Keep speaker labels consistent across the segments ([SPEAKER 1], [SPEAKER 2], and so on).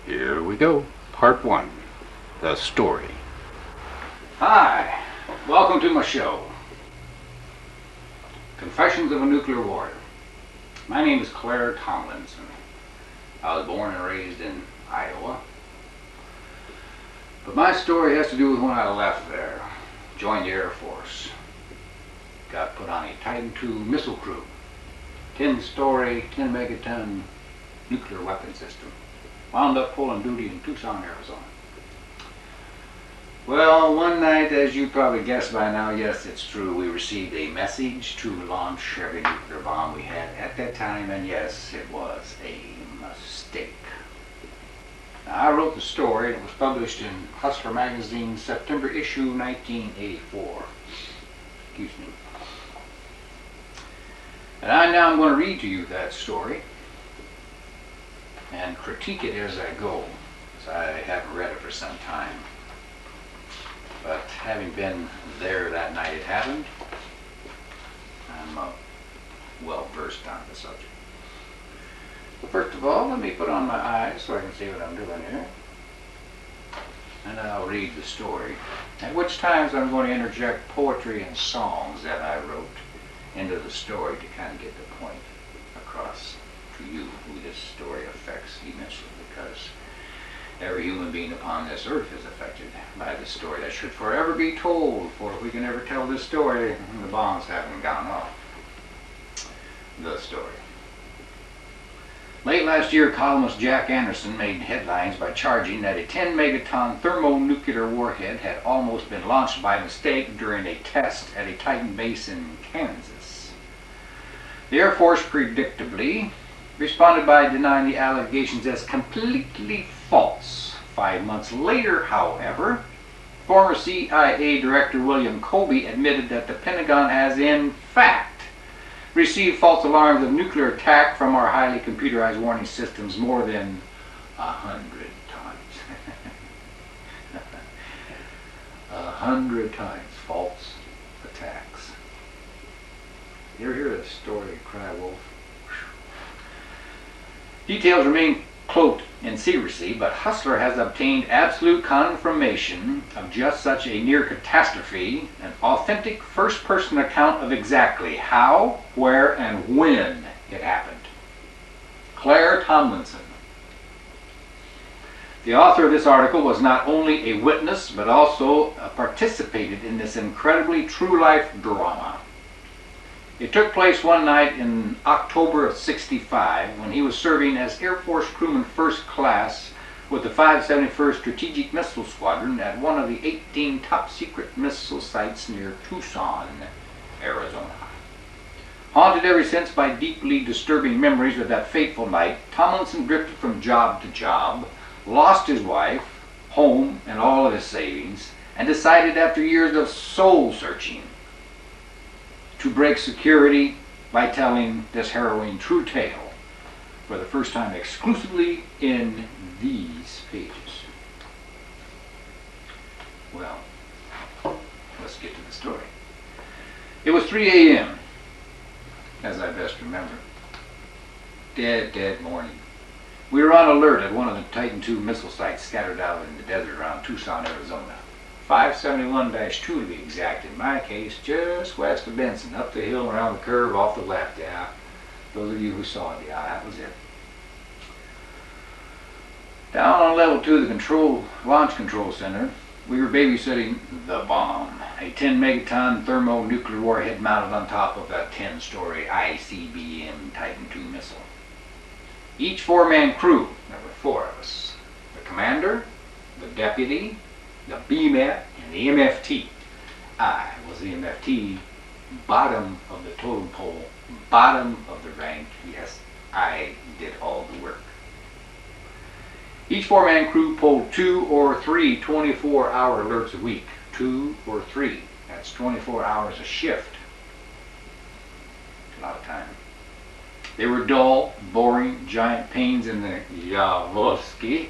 [SPEAKER 1] Here we go. Part 1. The story.
[SPEAKER 2] Hi, welcome to my show. Confessions of a Nuclear Warrior. My name is Clair Tomlinson. I was born and raised in Iowa. But my story has to do with when I left there. Joined the Air Force. Got put on a Titan II missile crew. 10-story, 10 megaton nuclear weapon system. Wound up pulling duty in Tucson, Arizona. Well, one night, as you probably guessed by now, yes, it's true, we received a message to launch every nuclear bomb we had at that time, and yes, it was a mistake. Now, I wrote the story, and it was published in Hustler magazine, September issue 1984. Excuse me. And now I'm going to read to you that story and critique it as I go, because I haven't read it for some time. But having been there that night it happened, I'm well versed on the subject. But first of all, let me put on my eyes so I can see what I'm doing here. And I'll read the story, at which times I'm going to interject poetry and songs that I wrote into the story to kind of get the point across to you who this story affects immensely, because every human being upon this earth is affected by this story that should forever be told, for if we can ever tell this story, the bombs haven't gone off. The story. Late last year, columnist Jack Anderson made headlines by charging that a 10 megaton thermonuclear warhead had almost been launched by mistake during a test at a Titan base in Kansas. The Air Force predictably responded by denying the allegations as completely false. 5 months later, however, former CIA Director William Colby admitted that the Pentagon has in fact received false alarms of nuclear attack from our highly computerized warning systems more than 100 times. 100 times false attacks. You ever hear the story of Cry Wolf? Details remain cloaked in secrecy, but Hustler has obtained absolute confirmation of just such a near catastrophe, an authentic first-person account of exactly how, where, and when it happened. Clair Tomlinson. The author of this article was not only a witness, but also participated in this incredibly true-life drama. It took place one night in October of '65 when he was serving as Air Force crewman first class with the 571st Strategic Missile Squadron at one of the 18 top-secret missile sites near Tucson, Arizona. Haunted ever since by deeply disturbing memories of that fateful night, Tomlinson drifted from job to job, lost his wife, home, and all of his savings, and decided after years of soul-searching to break security by telling this harrowing true tale for the first time exclusively in these pages. Well, let's get to the story. It was 3 a.m., as I best remember. Dead morning. We were on alert at one of the Titan II missile sites scattered out in the desert around Tucson, Arizona. 571-2 to be exact in my case, just west of Benson, up the hill and around the curve off the left, yeah. Those of you who saw it, yeah, that was it. Down on level 2 of the launch control center, we were babysitting the bomb, a 10 megaton thermonuclear warhead mounted on top of a 10-story ICBM Titan II missile. Each 4-man crew, there were 4 of us, the commander, the deputy, the BMET, and the MFT. I was the MFT, bottom of the totem pole, bottom of the rank. Yes, I did all the work. Each 4-man crew pulled 2 or 3 24-hour alerts a week. 2 or 3. That's 24 hours a shift. A lot of time. They were dull, boring, giant pains in the Yavoski,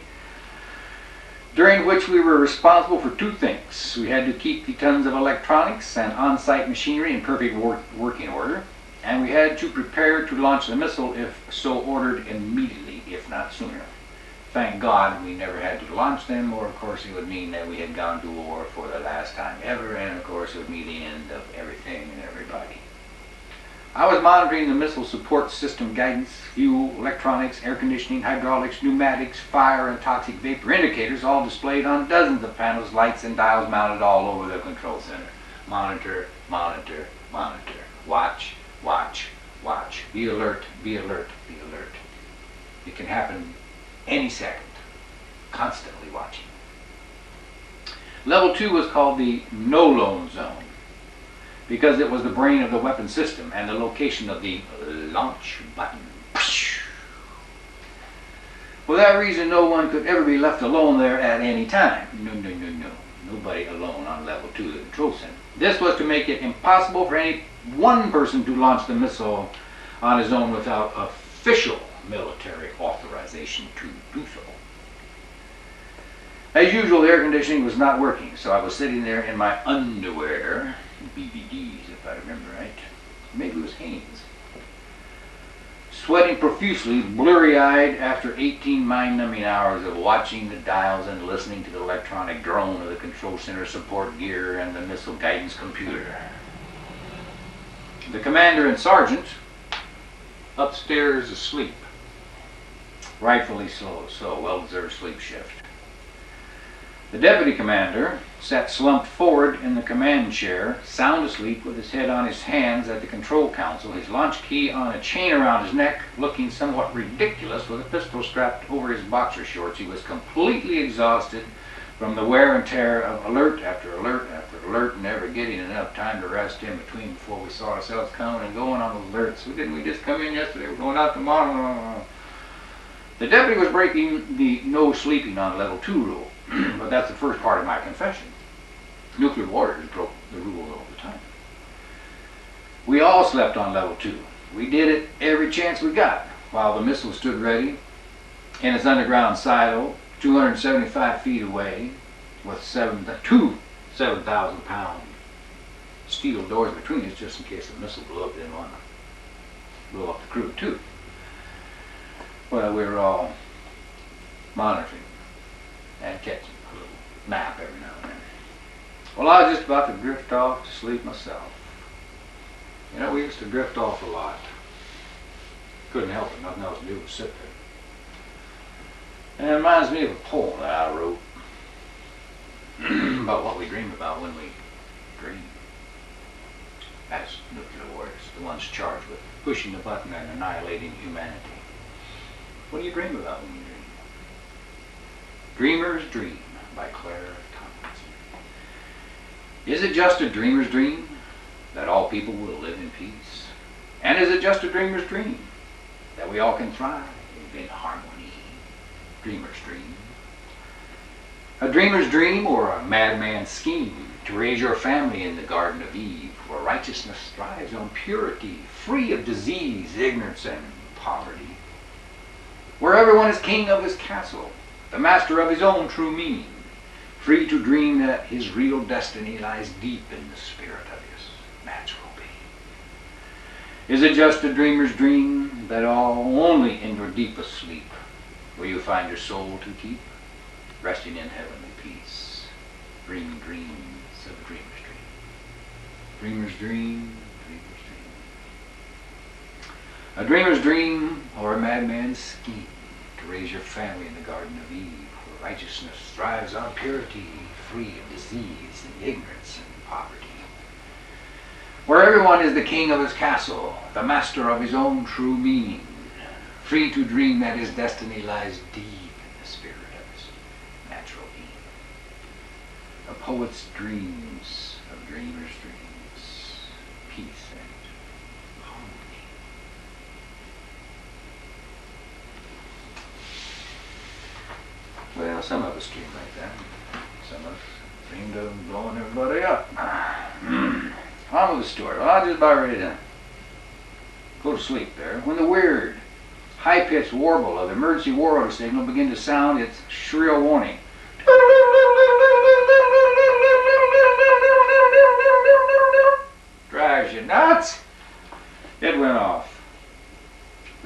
[SPEAKER 2] during which we were responsible for 2 things. We had to keep the tons of electronics and on-site machinery in perfect working order, and we had to prepare to launch the missile if so ordered immediately, if not sooner. Thank God we never had to launch them, or of course it would mean that we had gone to war for the last time ever, and of course it would mean the end of everything and everybody. I was monitoring the missile support system guidance, fuel, electronics, air conditioning, hydraulics, pneumatics, fire, and toxic vapor indicators, all displayed on dozens of panels, lights, and dials mounted all over the control center. Monitor, monitor, monitor. Watch, watch, watch. Be alert, be alert, be alert. It can happen any second. Constantly watching. Level 2 was called the no-loan zone, because it was the brain of the weapon system and the location of the launch button. For that reason, no one could ever be left alone there at any time. No, no, no, no. Nobody alone on level 2 of the control center. This was to make it impossible for any one person to launch the missile on his own without official military authorization to do so. As usual, the air conditioning was not working, so I was sitting there in my underwear, BBDs if I remember right, maybe it was Hanes, sweating profusely, blurry-eyed after 18 mind-numbing hours of watching the dials and listening to the electronic drone of the control center support gear and the missile guidance computer. The commander and sergeant upstairs asleep, rightfully so, well-deserved sleep shift. The deputy commander sat slumped forward in the command chair, sound asleep with his head on his hands at the control console, his launch key on a chain around his neck, looking somewhat ridiculous with a pistol strapped over his boxer shorts. He was completely exhausted from the wear and tear of alert after alert after alert, never getting enough time to rest in between before we saw ourselves coming and going on the alerts. Didn't we just come in yesterday? We're going out tomorrow. The deputy was breaking the no sleeping on level 2 rule. But that's the first part of my confession. Nuclear warriors broke the rule all the time. We all slept on level 2. We did it every chance we got, while the missile stood ready in its underground silo, 275 feet away, with two 7,000-pound steel doors between us, just in case the missile blew up. Didn't want to blow up the crew too. Well, we were all monitoring and catching a little nap every now and then. Well, I was just about to drift off to sleep myself. You know, we used to drift off a lot. Couldn't help it, nothing else to do but sit there. And it reminds me of a poem that I wrote about what we dream about when we dream. As nuclear warriors, the ones charged with pushing the button and annihilating humanity. What do you dream about when you dream? Dreamer's Dream by Clair. Tomlinson. Is it just a dreamer's dream that all people will live in peace? And is it just a dreamer's dream that we all can thrive in harmony? Dreamer's dream. A dreamer's dream or a madman's scheme to raise your family in the Garden of Eve, where righteousness thrives on purity, free of disease, ignorance, and poverty. Where everyone is king of his castle, the master of his own true meaning, free to dream that his real destiny lies deep in the spirit of his natural being. Is it just a dreamer's dream that only in your deepest sleep will you find your soul to keep, resting in heavenly peace, dreaming dreams of a dreamer's dream? Dreamer's dream, dreamer's dream. A dreamer's dream or a madman's scheme to raise your family in the Garden of Eve, where righteousness thrives on purity, free of disease and ignorance and poverty. Where everyone is the king of his castle, the master of his own true meaning, free to dream that his destiny lies deep in the spirit of his natural being. A poet's dreams of dreamer's dreams, peace and harmony. Well, some of us dream like that. Some of us dreamed of blowing everybody up. On with the story. Well, I was just about ready to go to sleep there when the weird, high-pitched warble of the emergency war order signal began to sound its shrill warning. Drives you nuts? It went off.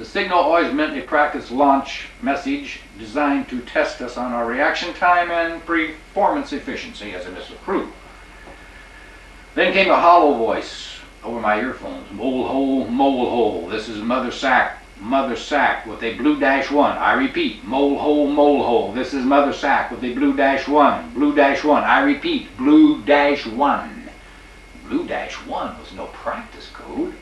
[SPEAKER 2] The signal always meant a practice launch message designed to test us on our reaction time and performance efficiency as a missile crew. Then came a hollow voice over my earphones. Mole hole, this is Mother Sack with a blue -1. I repeat, mole hole, this is Mother Sack with a blue -1. I repeat, blue -1. Blue -1 was no practice code.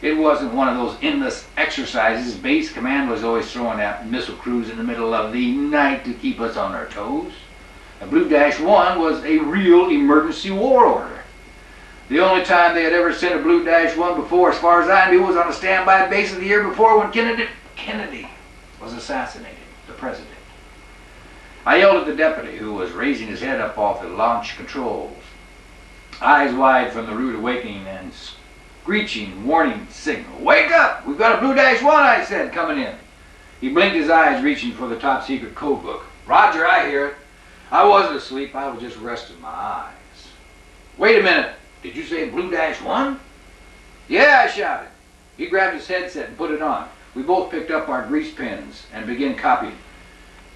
[SPEAKER 2] It wasn't one of those endless exercises Base Command was always throwing at missile crews in the middle of the night to keep us on our toes. A blue -1 was a real emergency war order. The only time they had ever sent a blue -1 before, as far as I knew, was on a standby base of the year before when Kennedy was assassinated, the president. I yelled at the deputy, who was raising his head up off the launch controls, eyes wide from the rude awakening and screeching warning signal. "Wake up! We've got a blue -1, I said, coming in." He blinked his eyes, reaching for the top secret code book. "Roger, I hear it." I wasn't asleep, I was just resting my eyes. "Wait a minute. Did you say blue -1? "Yeah," I shouted. He grabbed his headset and put it on. We both picked up our grease pens and began copying.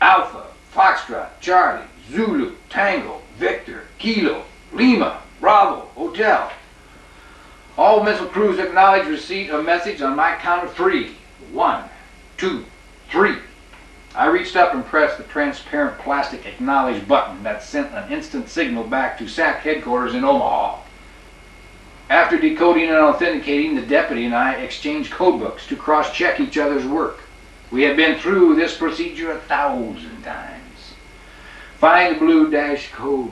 [SPEAKER 2] Alpha, Foxtrot, Charlie, Zulu, Tango, Victor, Kilo, Lima, Bravo, Hotel. All missile crews acknowledge receipt of message on my count of 3. 1, 2, 3. I reached up and pressed the transparent plastic acknowledge button that sent an instant signal back to SAC headquarters in Omaha. After decoding and authenticating, the deputy and I exchanged codebooks to cross-check each other's work. We had been through this procedure 1,000 times. Find the blue code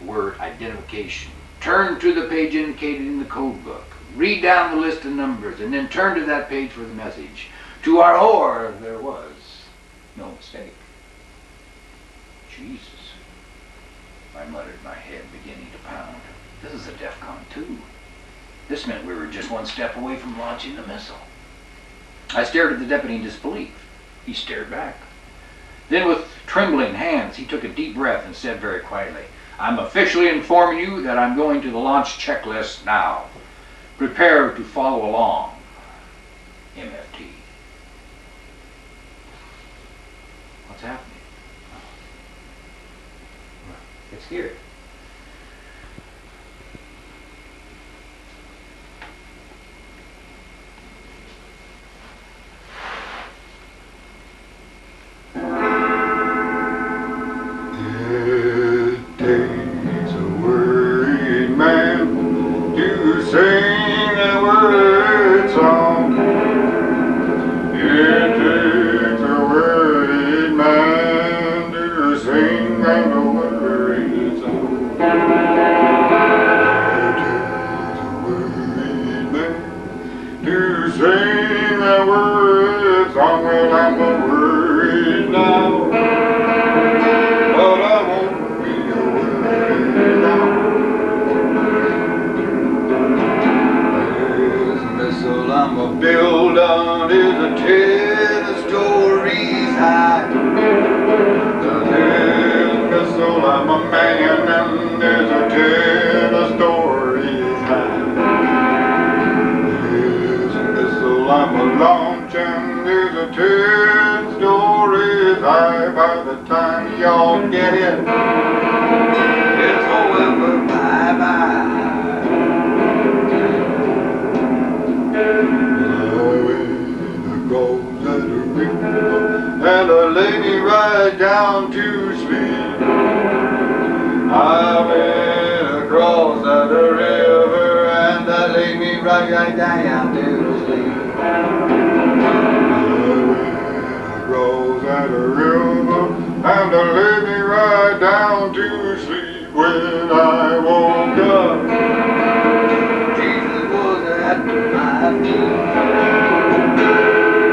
[SPEAKER 2] word identification. Turn to the page indicated in the codebook. Read down the list of numbers and then turn to that page for the message. To our horror, there was no mistake. Jesus, I muttered, my head beginning to pound. This is a DEFCON 2. This meant we were just one step away from launching the missile. I stared at the deputy in disbelief. He stared back. Then with trembling hands, he took a deep breath and said very quietly, "I'm officially informing you that I'm going to the launch checklist now. Prepare to follow along. MFT." What's happening? It's here.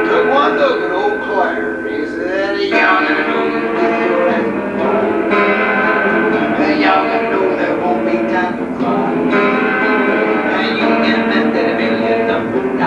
[SPEAKER 3] Took one look at old Clair. He said, "Y'all gonna know and y'all gonna know there won't be time to cry. And you can bet that $1 million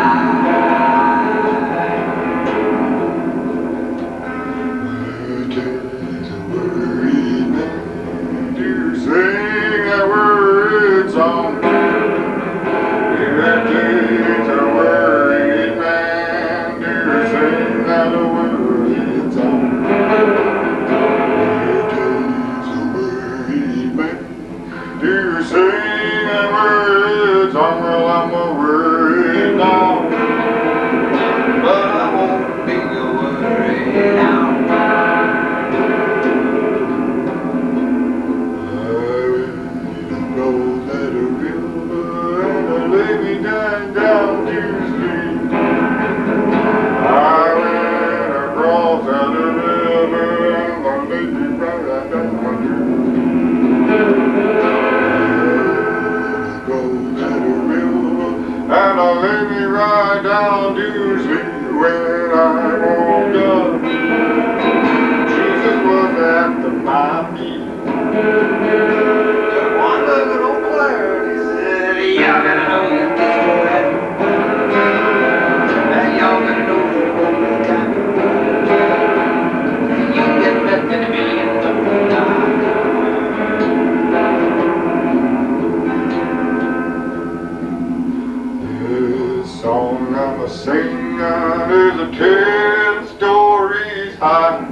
[SPEAKER 4] my feet.
[SPEAKER 3] Took one look at old Clair and he said, y'all gotta know you kissed her at the bar. And y'all gotta know there won't be time to run. And you get left in a million dollar die.
[SPEAKER 4] This song I'm a singing is a 10 stories high.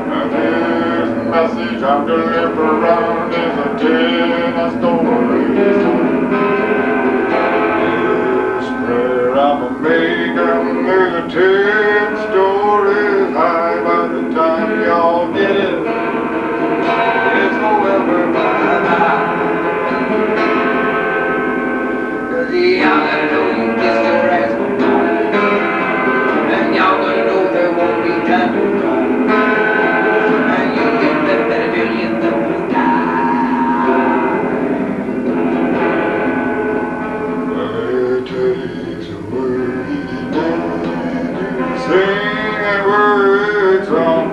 [SPEAKER 4] And this message I'm delivering is a 10 stories high. This prayer I'm a making is a 10 stories high. By the time y'all get it,
[SPEAKER 3] It's forever bye-bye. 'Cause y'all gotta know you kissed her ass goodbye. And y'all gotta know there won't be time to cry. And you get left at a million dollar die.
[SPEAKER 4] well, it takes a worried man to sing a worried song.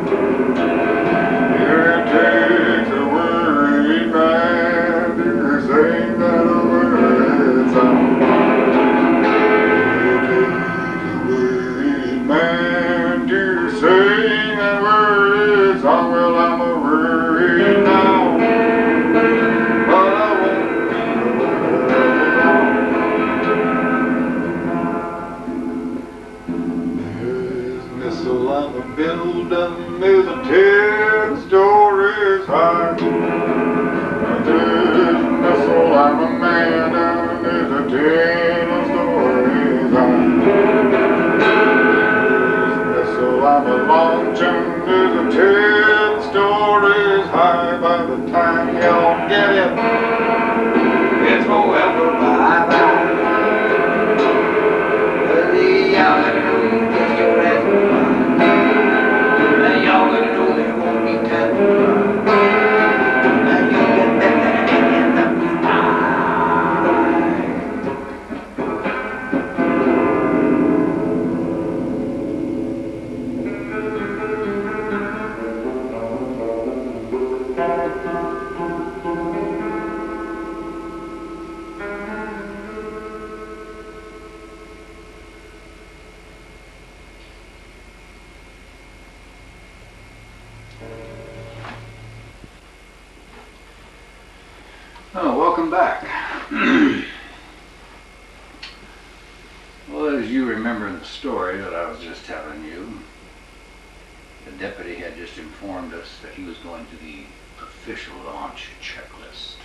[SPEAKER 4] It takes a worried man to sing that worried song. It takes a worried man to sing that worried song. Well, I'm a worried now, but I won't be worried long. This missile I'm a building is a 10 stories high. This missile I'm a man and is a 10 stories high. This missile I'm a launching is a 10 stories high. By the time y'all get it,
[SPEAKER 3] It's forever bye-bye. 'Cause y'all gotta know you kissed your ass goodbye. And y'all gotta know there won't be time to cry. And you get left at a million dollar
[SPEAKER 2] Oh, welcome back. Well, as you remember in the story that I was just telling you, the deputy had just informed us that he was going to the official launch checklist.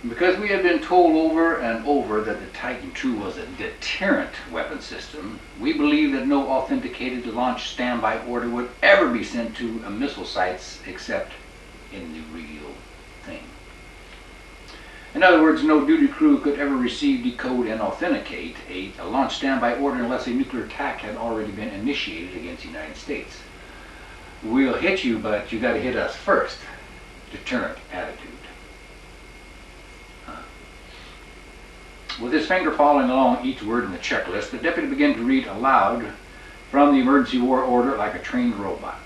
[SPEAKER 2] And because we had been told over and over that the Titan II was a deterrent weapon system, we believed that no authenticated launch standby order would ever be sent to a missile sites except in the real thing. In other words, no duty crew could ever receive, decode, and authenticate a launch standby order unless a nuclear attack had already been initiated against the United States. We'll hit you, but you got to hit us first. Deterrent attitude. With his finger following along each word in the checklist, the deputy began to read aloud from the emergency war order like a trained robot.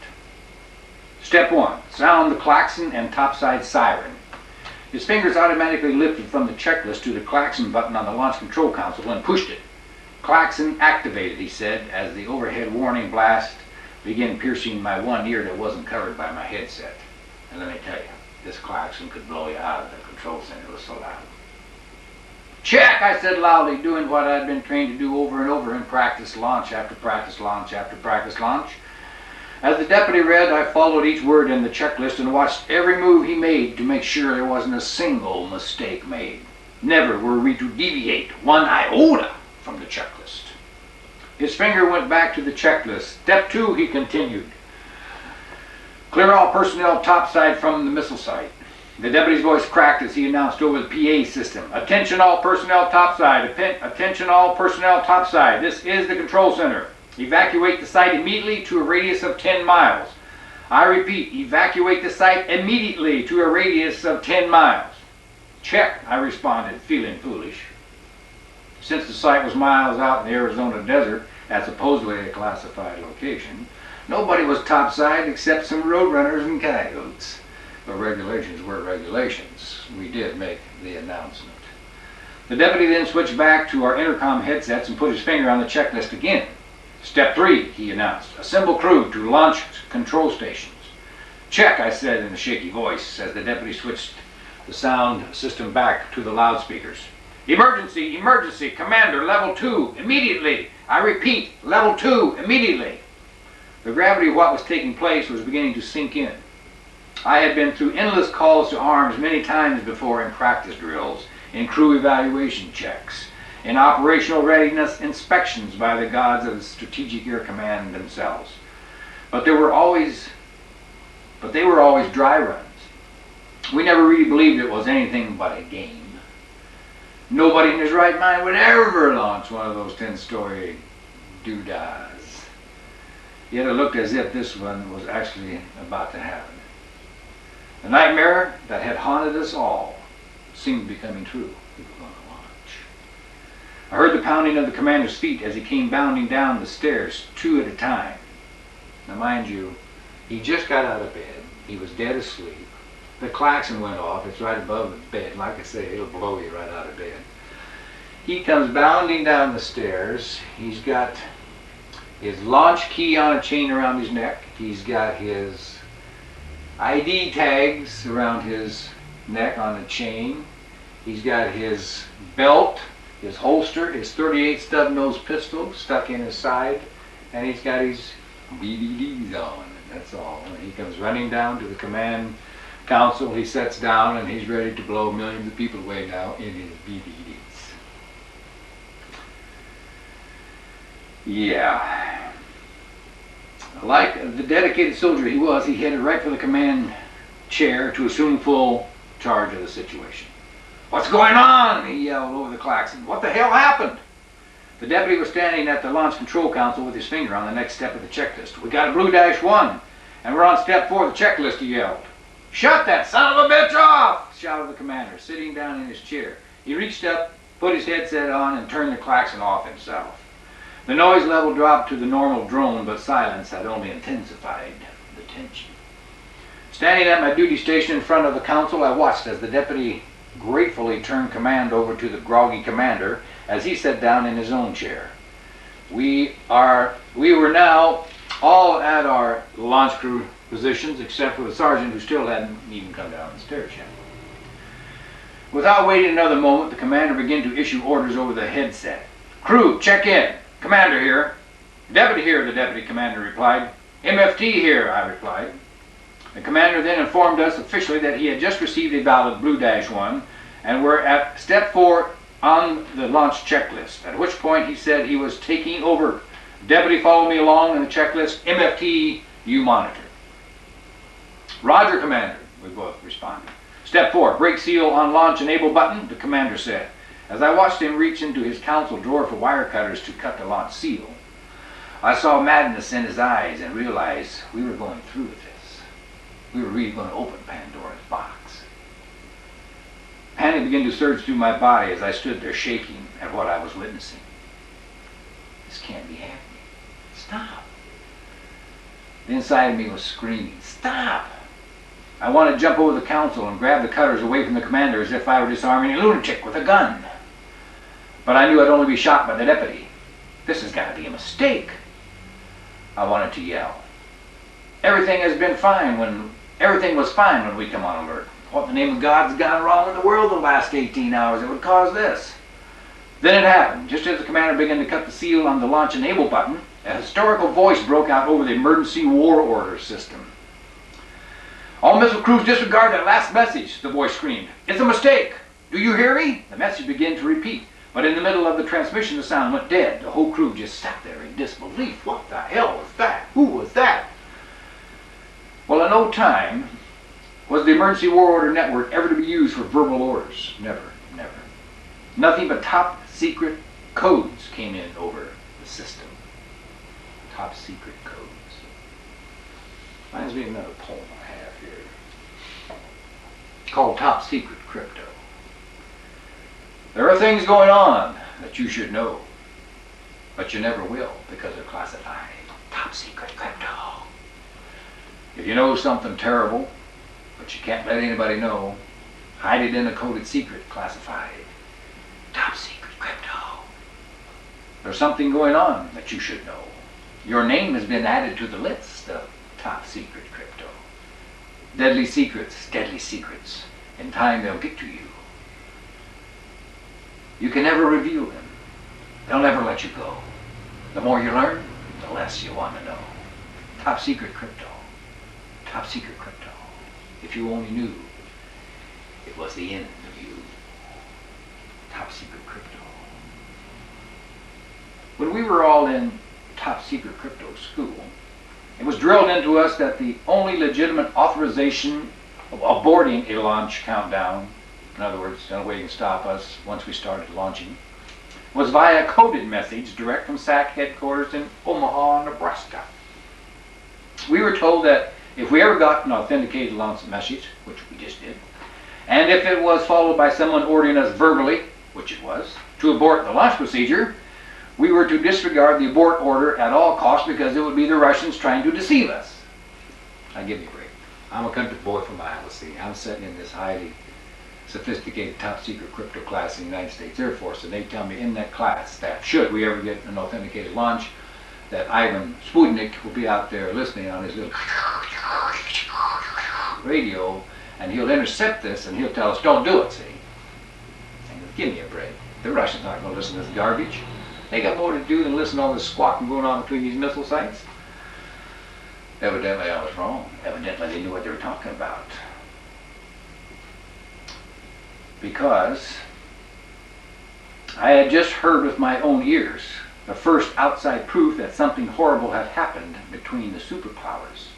[SPEAKER 2] Step 1. Sound the klaxon and topside siren. His fingers automatically lifted from the checklist to the klaxon button on the launch control console and pushed it. Klaxon activated, he said, as the overhead warning blast began piercing my one ear that wasn't covered by my headset. And let me tell you, this klaxon could blow you out of the control center. It was so loud. Check, I said loudly, doing what I'd been trained to do over and over in practice launch after practice launch after practice launch. As the deputy read, I followed each word in the checklist and watched every move he made to make sure there wasn't a single mistake made. Never were we to deviate one iota from the checklist. His finger went back to the checklist. Step 2, he continued. Clear all personnel topside from the missile site. The deputy's voice cracked as he announced over the PA system. Attention all personnel topside. Attention all personnel topside. This is the control center. Evacuate the site immediately to a radius of 10 miles. I repeat, evacuate the site immediately to a radius of 10 miles. Check, I responded, feeling foolish. Since the site was miles out in the Arizona desert at supposedly a classified location, Nobody was topside except some roadrunners and coyotes. But regulations were regulations. We did make the announcement. The deputy then switched back to our intercom headsets and put his finger on the checklist again. Step 3, he announced. Assemble crew to launch control stations. Check, I said in a shaky voice as the deputy switched the sound system back to the loudspeakers. Emergency, emergency, commander, level 2, immediately. I repeat, level 2, immediately. The gravity of what was taking place was beginning to sink in. I had been through endless calls to arms many times before in practice drills, in crew evaluation checks, in operational readiness inspections by the gods of the Strategic Air Command themselves. But they were always dry runs. We never really believed it was anything but a game. Nobody in his right mind would ever launch one of those 10-story doodahs. Yet it looked as if this one was actually about to happen. The nightmare that had haunted us all seemed to be coming true. We were going to launch. I heard the pounding of the commander's feet as he came bounding down the stairs, 2 at a time. Now mind you, he just got out of bed. He was dead asleep. The klaxon went off. It's right above the bed. Like I say, it'll blow you right out of bed. He comes bounding down the stairs. He's got his launch key on a chain around his neck. He's got his ID tags around his neck on a chain. He's got his belt, his holster, his .38 stub-nose pistol stuck in his side, and he's got his BDDs on. That's all. When he comes running down to the command council, he sets down and he's ready to blow millions of people away now in his BDDs. Yeah. Like the dedicated soldier he was, he headed right for the command chair to assume full charge of the situation. What's going on? He yelled over the klaxon. What the hell happened? The deputy was standing at the launch control console with his finger on the next step of the checklist. We got a blue -1, and we're on step 4 of the checklist, he yelled. Shut that son of a bitch off, shouted the commander, sitting down in his chair. He reached up, put his headset on, and turned the klaxon off himself. The noise level dropped to the normal drone, but silence had only intensified the tension. Standing at my duty station in front of the council, I watched as the deputy gratefully turned command over to the groggy commander as he sat down in his own chair. We were now all at our launch crew positions, except for the sergeant who still hadn't even come down the stairs yet. Without waiting another moment, the commander began to issue orders over the headset. Crew, check in. Commander here. Deputy here, the deputy commander replied. MFT here, I replied. The commander then informed us officially that he had just received a valid blue -1 and were at step 4 on the launch checklist, at which point he said he was taking over. Deputy followed me along in the checklist. MFT, you monitor. Roger, Commander, we both responded. Step 4, break seal on launch enable button, the commander said, as I watched him reach into his council drawer for wire cutters to cut the launch seal. I saw madness in his eyes and realized we were going through with this. We were really going to open Pandora's box. Panic began to surge through my body as I stood there shaking at what I was witnessing. This can't be happening. Stop. The inside of me was screaming, stop! I wanted to jump over the council and grab the cutters away from the commander as if I were disarming a lunatic with a gun. But I knew I'd only be shot by the deputy. This has got to be a mistake. I wanted to yell. Everything was fine when we come on alert. What in the name of God's gone wrong in the world the last 18 hours that would cause this? Then it happened. Just as the commander began to cut the seal on the launch enable button, a hysterical voice broke out over the emergency war order system. All missile crews disregard that last message, the voice screamed. It's a mistake. Do you hear me? The message began to repeat, but in the middle of the transmission the sound went dead. The whole crew just sat there in disbelief. What the hell was that? Who was that? Well, in no time was the emergency war order network ever to be used for verbal orders. Never, never. Nothing but top secret codes came in over the system. Top secret codes. Reminds me of another poem I have here called Top Secret Crypto. There are things going on that you should know, but you never will because they're classified. Top secret crypto. If you know something terrible, but you can't let anybody know, hide it in a coded secret, classified. Top secret crypto. There's something going on that you should know. Your name has been added to the list of top secret crypto. Deadly secrets, deadly secrets. In time they'll get to you. You can never reveal them. They'll never let you go. The more you learn, the less you want to know. Top secret crypto. Top secret crypto. If you only knew, it was the end of you. Top secret crypto. When we were all in top secret crypto school, it was drilled into us that the only legitimate authorization of aborting a launch countdown, in other words, the only way you can stop us once we started launching, was via a coded message direct from SAC headquarters in Omaha, Nebraska. We were told that if we ever got an authenticated launch message, which we just did, and if it was followed by someone ordering us verbally, which it was, to abort the launch procedure, we were to disregard the abort order at all costs because it would be the Russians trying to deceive us. Now give me a break. I'm a country boy from Iowa City. I'm sitting in this highly sophisticated top secret crypto class in the United States Air Force, and they tell me in that class that should we ever get an authenticated launch, that Ivan Sputnik will be out there listening on his little radio, and he'll intercept this and he'll tell us, don't do it, see? And give me a break. The Russians aren't going to listen to this garbage. They got more to do than listen to all this squawking going on between these missile sites. Evidently I was wrong. Evidently they knew what they were talking about. Because I had just heard with my own ears the first outside proof that something horrible had happened between the superpowers.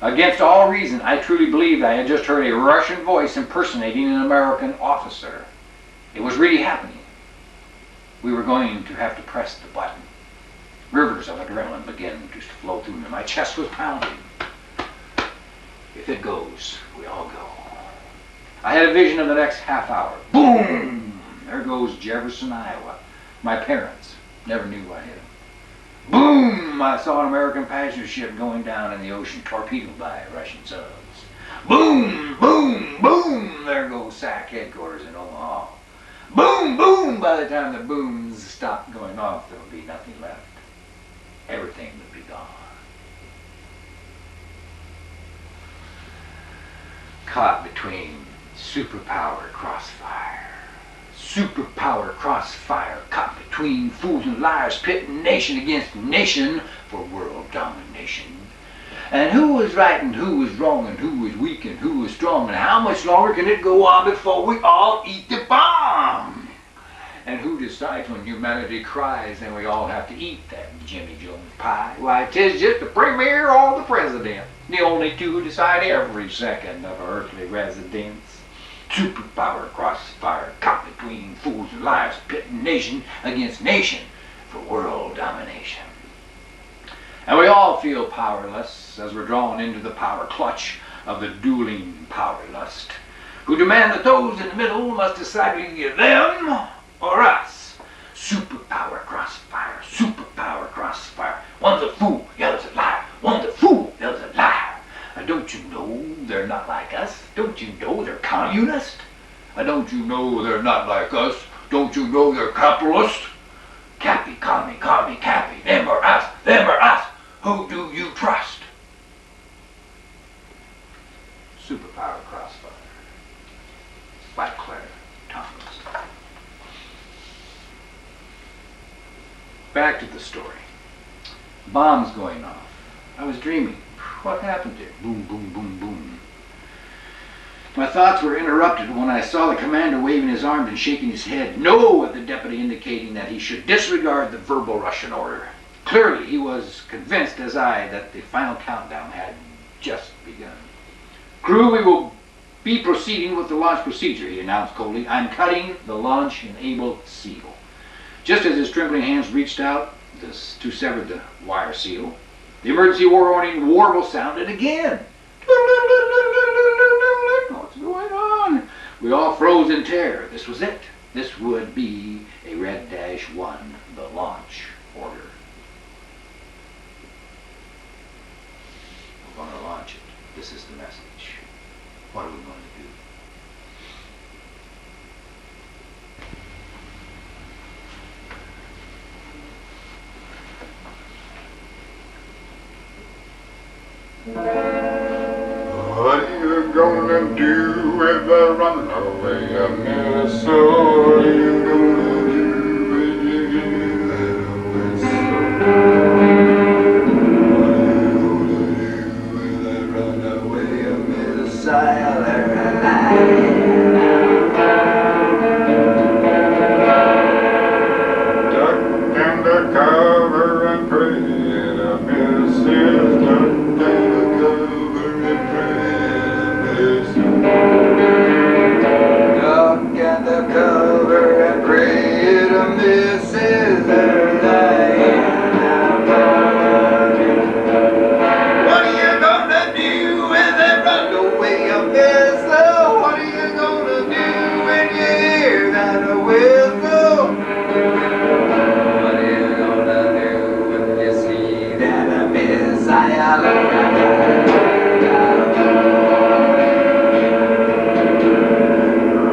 [SPEAKER 2] Against all reason, I truly believed I had just heard a Russian voice impersonating an American officer. It was really happening. We were going to have to press the button. Rivers of adrenaline began to flow through me. My chest was pounding. If it goes, we all go. I had a vision of the next half hour. Boom! There goes Jefferson, Iowa. My parents never knew I had them. Boom! I saw an American passenger ship going down in the ocean, torpedoed by Russian subs. Boom! Boom! Boom! There goes SAC headquarters in Omaha. Boom! Boom! By the time the booms stopped going off, there would be nothing left. Everything would be gone. Caught between superpower crossfire. Superpower crossfire. Caught between fools and liars, pitting nation against nation for world domination. And who was right and who was wrong and who was weak and who was strong, and how much longer can it go on before we all eat the bomb? And who decides when humanity cries and we all have to eat that Jimmy Jones pie? Why, 'tis just the premier or the president, the only two who decide every second of earthly residence. Superpower crossfire, caught between fools and liars, pitting nation against nation for world domination. And we all feel powerless as we're drawn into the power clutch of the dueling power lust, who demand that those in the middle must decide either them or us. Superpower crossfire, superpower crossfire. One's a fool, the other's a liar. One's a fool, the other's a liar. Don't you know they're not like us? Don't you know they're communist? Don't you know they're not like us? Don't you know they're capitalist? Cappy, commie, cappy. Them or us, them or us. Who do you trust? Superpower crossfire. By Clair, Tomlinson. Back to the story. Bombs going off. I was dreaming. What happened there? Boom, boom, boom, boom. My thoughts were interrupted when I saw the commander waving his arms and shaking his head. No, with the deputy indicating that he should disregard the verbal Russian order. Clearly, he was convinced, as I, that the final countdown had just begun. Crew, we will be proceeding with the launch procedure, he announced coldly. I'm cutting the launch enable seal. Just as his trembling hands reached out to sever the wire seal, the emergency warning warble sounded again. What's going on? We all froze in terror. This was it. This would be a red -1, the launch order. We're going to launch this is the message. What are we going to do?
[SPEAKER 4] What are you gonna do with the runaway of Minnesota? What are you gonna do when you hear that whistle? What are you gonna do with that runaway of Minnesota? Duck under cover and pray to Mrs. Duck under cover and pray to Duck under cover and pray to Mrs. What are you gonna do when they run away a missile? What are you gonna do when you hear that whistle? What are you gonna do when you see that missile?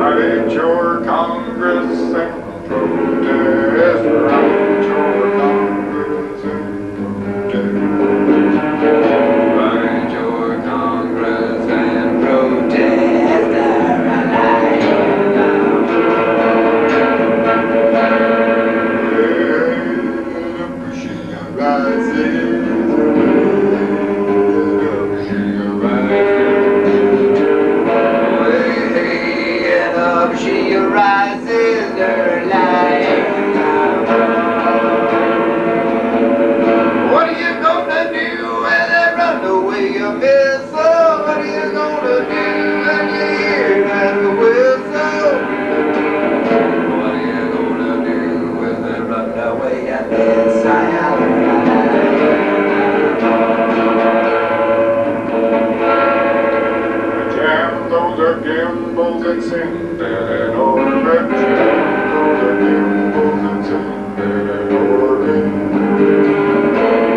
[SPEAKER 4] Write your Congress and protest. Write your Congress and protest. Write your Congress and protest. She rises her light. What are you gonna do when they run away a missile? What are you gonna do when you hear that whistle? What are you gonna do when they run away a missile? Jam those are gimbals and send in orbit. Jam those are gimbals and send in orbit.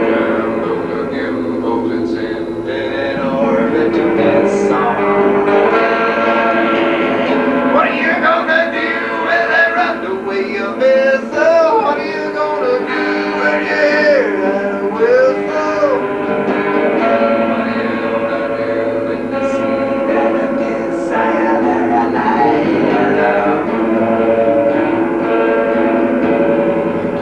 [SPEAKER 4] Jam those are gimbals and send in orbit to that song. What are you gonna do when they run away a missile? What are you gonna do when you hear that whistle? What are you gonna do when you see that missile?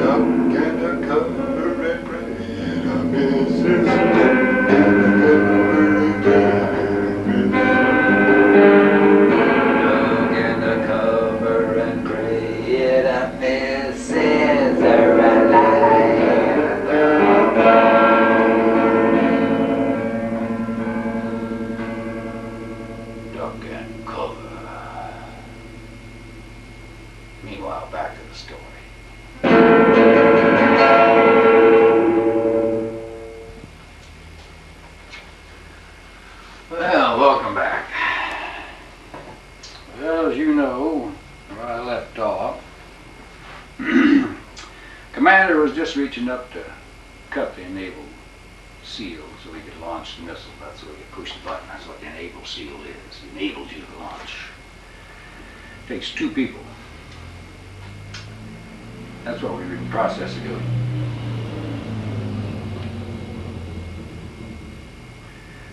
[SPEAKER 4] Duck and a cover and pray to Mrs. Duck and a cover and pray to Duck and a cover and pray to Mrs. Duck and cover. Meanwhile, back to the story. Well, welcome back. Well, as you know, where I left off, Commander was just reaching up to cut the enable seal so he could launch the missile. That's the way you push the button. That's what the enable seal is. It enables you to launch. It takes two people. That's what we're in the process of doing.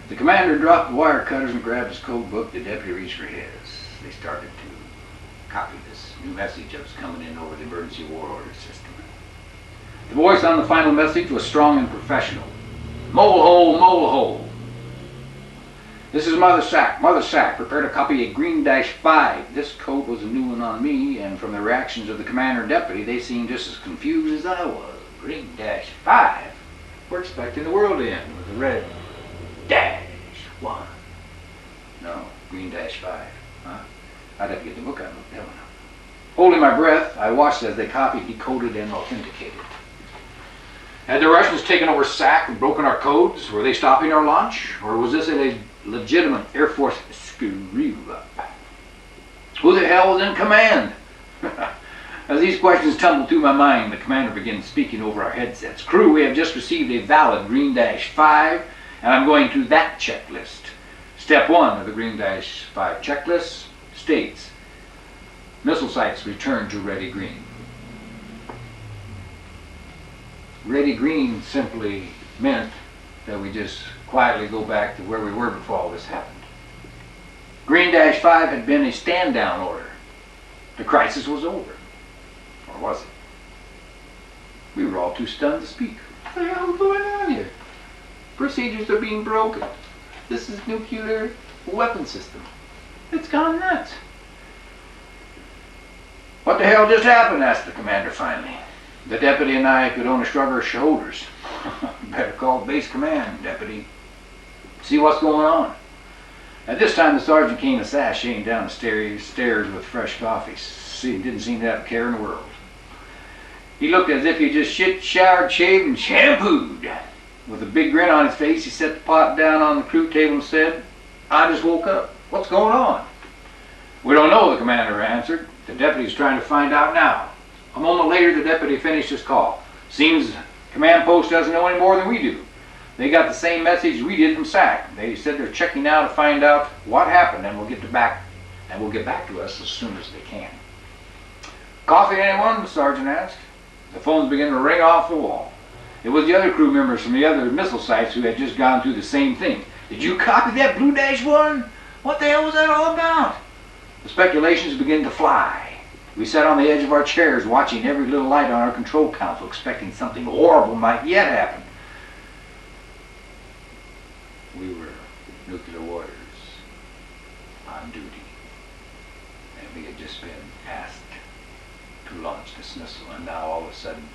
[SPEAKER 4] The commander dropped the wire cutters and grabbed his code book. The deputy reached for his. They started to copy this new message that was coming in over the emergency war order system. The voice on the final message was strong and professional. Mole hole, mole hole. This is Mother Sack. Mother Sack, prepare to copy a green-5. This code was a new one on me, and from the reactions of the commander and deputy, they seemed just as confused as I was. Green-5? We're expecting the world to end with a red -1. No, green-5. Huh? I'd have to get the book out and look that one up. Holding my breath, I watched as they copied, decoded, and authenticated. Had the Russians taken over SAC and broken our codes? Were they stopping our launch? Or was this a legitimate Air Force screw-up? Who the hell was in command? As these questions tumbled through my mind, the commander began speaking over our headsets. Crew, we have just received a valid green-5, and I'm going through that checklist.
[SPEAKER 2] Step 1 of the Green-5 checklist states, missile sites return to ready green. Ready green simply meant that we just quietly go back to where we were before all this happened. Green-5 had been a stand-down order. The crisis was over. Or was it? We were all too stunned to speak. What the hell is going on here? Procedures are being broken. This is nuclear weapon system. It's gone nuts. What the hell just happened? Asked the commander finally. The deputy and I could only shrug our shoulders. Better call base command, deputy. See what's going on. At this time, the sergeant came sashaying down the stairs with fresh coffee. Didn't seem to have a care in the world. He looked as if he just shit, showered, shaved, and shampooed. With a big grin on his face, he set the pot down on the crew table and said, I just woke up. What's going on? We don't know, the commander answered. The deputy's trying to find out now. A moment later, the deputy finished his call. Seems command post doesn't know any more than we do. They got the same message we did from SAC. They said they're checking now to find out what happened, and we'll get back to us as soon as they can. Coffee, anyone? The sergeant asked. The phones began to ring off the wall. It was the other crew members from the other missile sites who had just gone through the same thing. Did you copy that Blue-1? What the hell was that all about? The speculations began to fly. We sat on the edge of our chairs watching every little light on our control console, expecting something horrible might yet happen. We were nuclear warriors on duty, and we had just been asked to launch this missile, and now all of a sudden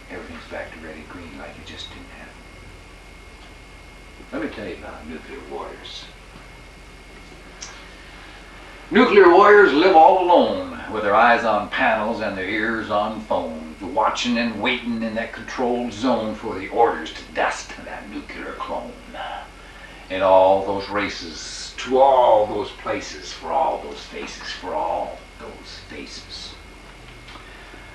[SPEAKER 2] everything's back to ready green like it just didn't happen. Let me tell you about nuclear warriors. Nuclear warriors live all alone, with their eyes on panels and their ears on phones, watching and waiting in that controlled zone for the orders to dust that nuclear clone. In all those races, to all those places, for all those faces, for all those faces.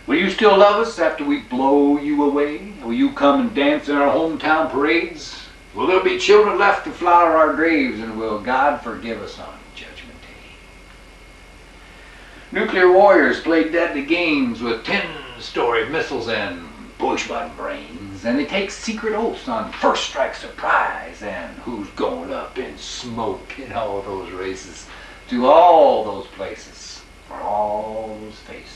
[SPEAKER 2] Will you still love us after we blow you away? Will you come and dance in our hometown parades? Will there be children left to flower our graves, and will God forgive us on Judgment Day? Nuclear warriors play deadly games with 10-story missiles and push-button brains, and they take secret oaths on first strike surprise and who's going up in smoke in all those races, to all those places, for all those faces.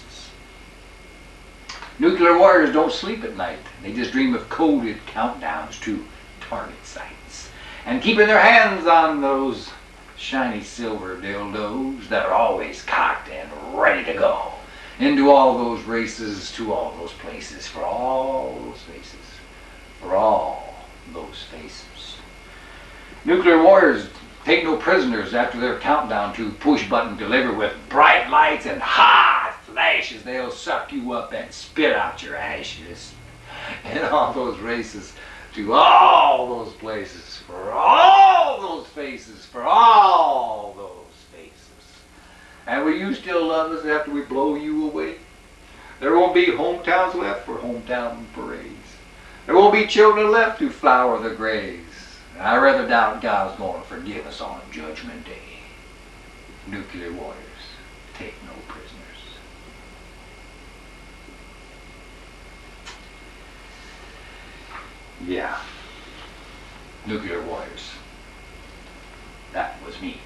[SPEAKER 2] Nuclear warriors don't sleep at night. They just dream of coded countdowns to target sites, and keeping their hands on those shiny silver dildos that are always cocked and ready to go into all those races, to all those places, for all those faces, for all those faces. Nuclear warriors take no prisoners after their countdown to push-button deliver with bright lights and hot flashes. They'll suck you up and spit out your ashes. In all those races, to all those places, for all those faces, for all those faces. And will you still love us after we blow you away? There won't be hometowns left for hometown parades. There won't be children left to flower the graves. And I rather doubt God's going to forgive us on Judgment Day. Nuclear warriors take no prisoners. Yeah. Nuclear warriors. That was me.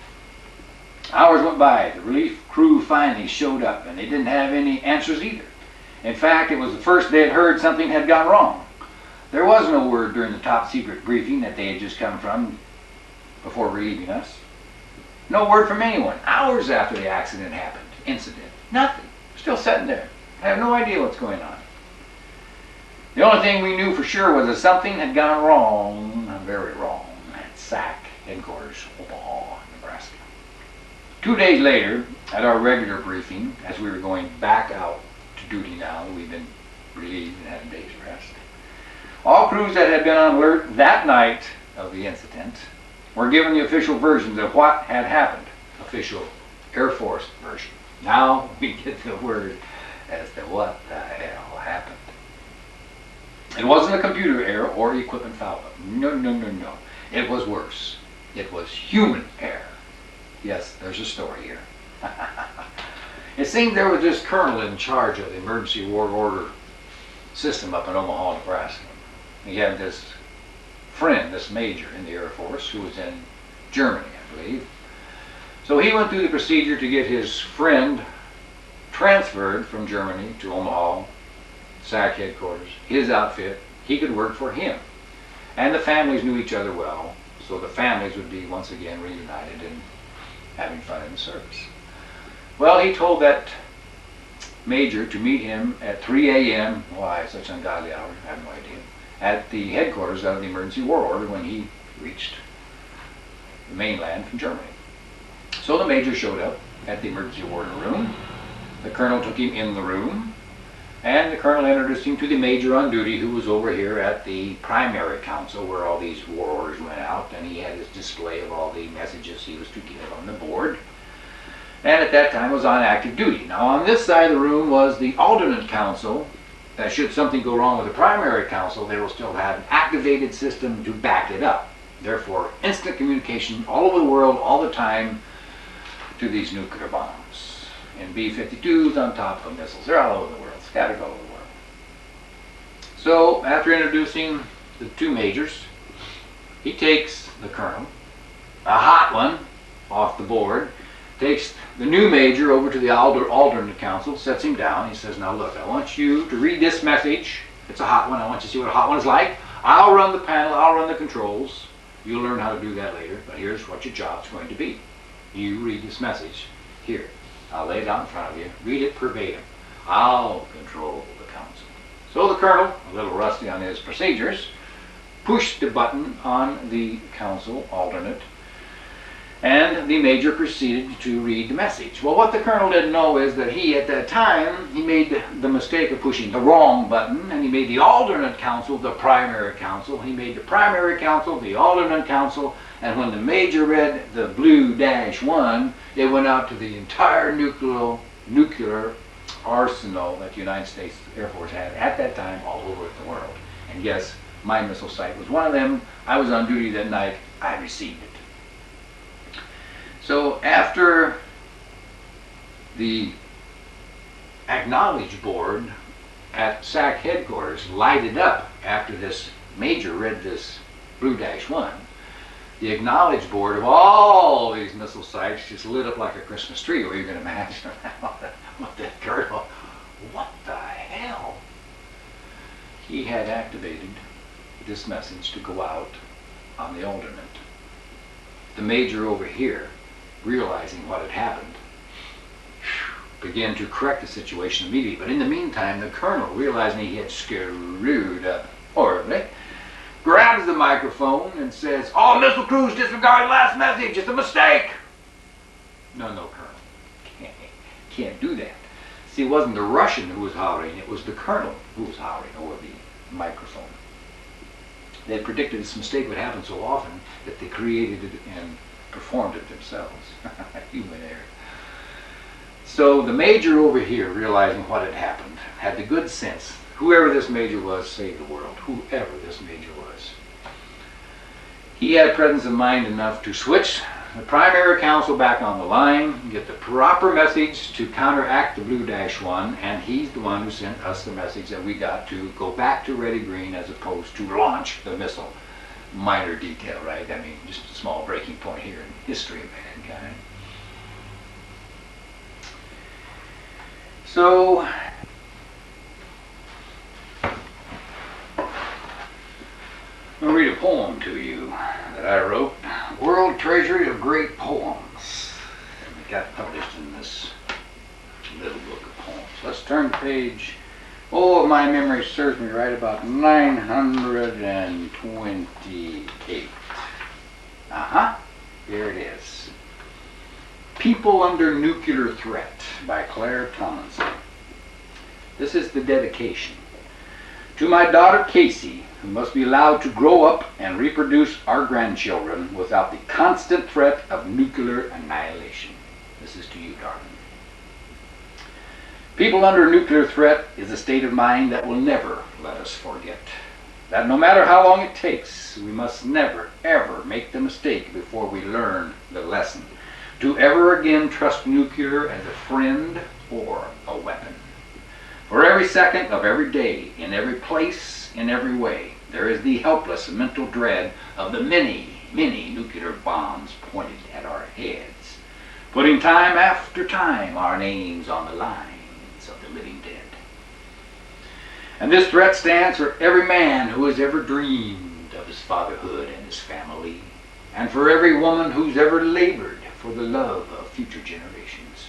[SPEAKER 2] Hours went by. The relief crew finally showed up, and they didn't have any answers either. In fact, it was the first they had heard something had gone wrong. There was no word during the top secret briefing that they had just come from before relieving us. No word from anyone. Hours after the accident happened. Incident. Nothing. Still sitting there. I have no idea what's going on. The only thing we knew for sure was that something had gone wrong, very wrong, at SAC headquarters, Omaha, Nebraska. 2 days later, at our regular briefing, as we were going back out to duty now, we'd been relieved and had a day's rest, all crews that had been on alert that night of the incident were given the official versions of what had happened, official Air Force version. Now we get the word as to what the hell happened. It wasn't a computer error or equipment foul-up. No. It was worse. It was human error. Yes, there's a story here. It seemed there was this colonel in charge of the emergency war order system up in Omaha, Nebraska. He had this friend, this major in the Air Force, who was in Germany, I believe. So he went through the procedure to get his friend transferred from Germany to Omaha, SAC headquarters, his outfit. He could work for him. And the families knew each other well, so the families would be once again reunited and having fun in the service. Well, he told that major to meet him at 3 a.m. Why such ungodly hour? I have no idea. At the headquarters of the emergency war order when he reached the mainland from Germany. So the major showed up at the emergency order room. The colonel took him in the room, and the colonel introduced him to the major on duty, who was over here at the primary council where all these war orders went out, and he had his display of all the messages he was to give on the board. And at that time was on active duty. Now on this side of the room was the alternate council, that should something go wrong with the primary council, they will still have an activated system to back it up. Therefore, instant communication all over the world, all the time, to these nuclear bombs. And B-52s on top of missiles. They're all over the world, scattered all over the world. So, after introducing the two majors, he takes the colonel, a hot one, off the board, takes the new major over to the alternate council, sets him down. He says, now look, I want you to read this message. It's a hot one. I want you to see what a hot one is like. I'll run the panel. I'll run the controls. You'll learn how to do that later. But here's what your job's going to be. You read this message. Here. I'll lay it out in front of you. Read it verbatim. I'll control the council. So the colonel, a little rusty on his procedures, pushed the button on the council alternate, and the major proceeded to read the message. Well, what the colonel didn't know is that he, at that time, he made the mistake of pushing the wrong button, and he made the alternate council the primary council. He made the primary council the alternate council, and when the major read the blue -1, it went out to the entire nuclear arsenal that the United States Air Force had at that time all over the world. And yes, my missile site was one of them. I was on duty that night. I received it. So after the acknowledge board at SAC headquarters lighted up after this major read this blue -1, the acknowledge board of all these missile sites just lit up like a Christmas tree. Well, you can imagine what that colonel, what the hell? He had activated this message to go out on the alternate. The major over here, realizing what had happened, began to correct the situation immediately. But in the meantime, the colonel, realizing he had screwed up horribly, grabs the microphone and says, all missile crews disregard last message, it's a mistake. No, colonel, can't do that. See, it wasn't the Russian who was hollering, it was the colonel who was hollering over the microphone. They had predicted this mistake would happen so often that they created it and performed it themselves. Human error. So the major over here, realizing what had happened, had the good sense, whoever this major was, saved the world, whoever this major was. He had presence of mind enough to switch the primary council back on the line, get the proper message to counteract the blue -1, and he's the one who sent us the message that we got to go back to ready green as opposed to launch the missile. Minor detail, right? I mean, just a small breaking point here in history of mankind. So, I'll read a poem to you that I wrote, World Treasury of Great Poems. And it got published in this little book of poems. Let's turn to page, if my memory serves me right, about 928. Here it is. People Under Nuclear Threat by Clair, Tomlinson. This is the dedication. To my daughter Casey, who must be allowed to grow up and reproduce our grandchildren without the constant threat of nuclear annihilation. This is to you, darling. People under nuclear threat is a state of mind that will never let us forget. that no matter how long it takes, we must never, ever make the mistake before we learn the lesson to ever again trust nuclear as a friend or a weapon. For every second of every day, in every place, in every way, there is the helpless mental dread of the many, many nuclear bombs pointed at our heads, putting time after time our names on the lines of the living dead. And this threat stands for every man who has ever dreamed of his fatherhood and his family, and for every woman who's ever labored for the love of future generations,